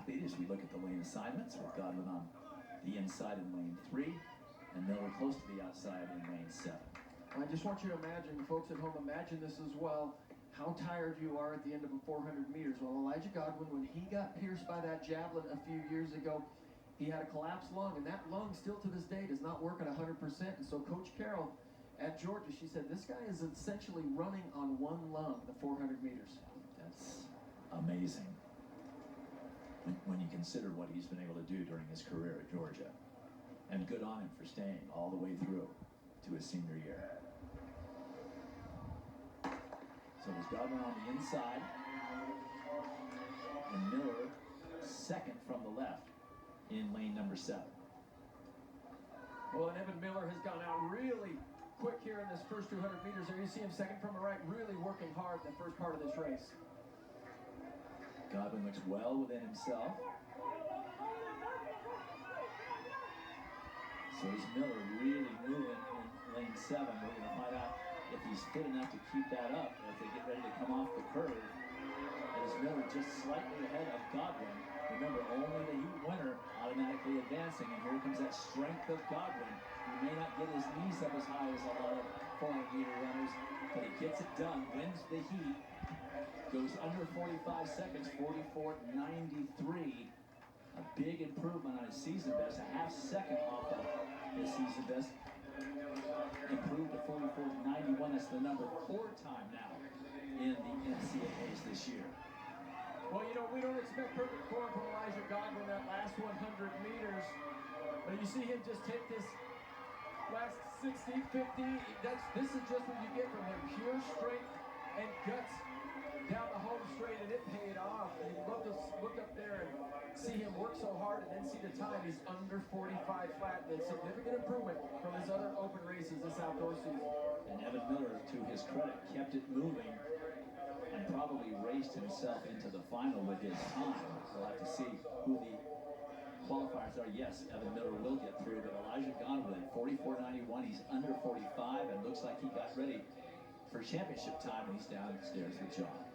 athlete as we look at the lane assignments with Godwin on the inside in lane 3 and Miller close to the outside in lane 7. I just want you to imagine, folks at home, imagine this as well, how tired you are at the end of a 400 meters. Well, Elijia Godwin, when he got pierced by that javelin a few years ago, he had a collapsed lung, and that lung still to this day does not work at 100%. And so Coach Carroll at Georgia, she said, this guy is essentially running on one lung, the 400 meters. That's amazing when you consider what he's been able to do during his career at Georgia. And good on him for staying all the way through to his senior year. So there's Godwin on the inside, and Miller second from the left in lane number 7. Well, and Evan Miller has gone out really quick here in this first 200 meters. There you see him second from the right, really working hard the first part of this race. Godwin looks well within himself. So is Miller really moving in lane 7. We're going to find out if he's fit enough to keep that up as they get ready to come off the curve. As Miller just slightly ahead of Godwin. Remember, only the heat winner automatically advancing, and here comes that strength of Godwin. He may not get his knees up as high as a lot of 400-meter runners, but he gets it done, wins the heat, goes under 45 seconds, 44.93. A big improvement on his season best, a half second off of his season best. Improved to 44.91. That's the number 4 time now in the NCAAs this year. Well, you know, we don't expect perfect form from Elijia Godwin that last 100 meters. But you see him just take this last 60, 50. This is just what you get from him. Pure strength and guts down the home straight, and it paid off. And you love to look up there and see him work so hard and then see the time. He's under 45 flat. That's significant improvement from his other open races this outdoor season. And Evan Miller, to his credit, kept it moving and probably raced himself into the final with his time. We'll have to see who the qualifiers are. Yes, Evan Miller will get through, but Elijia Godwin, 44.91, he's under 45 and looks like he got ready for championship time, and he's downstairs with John.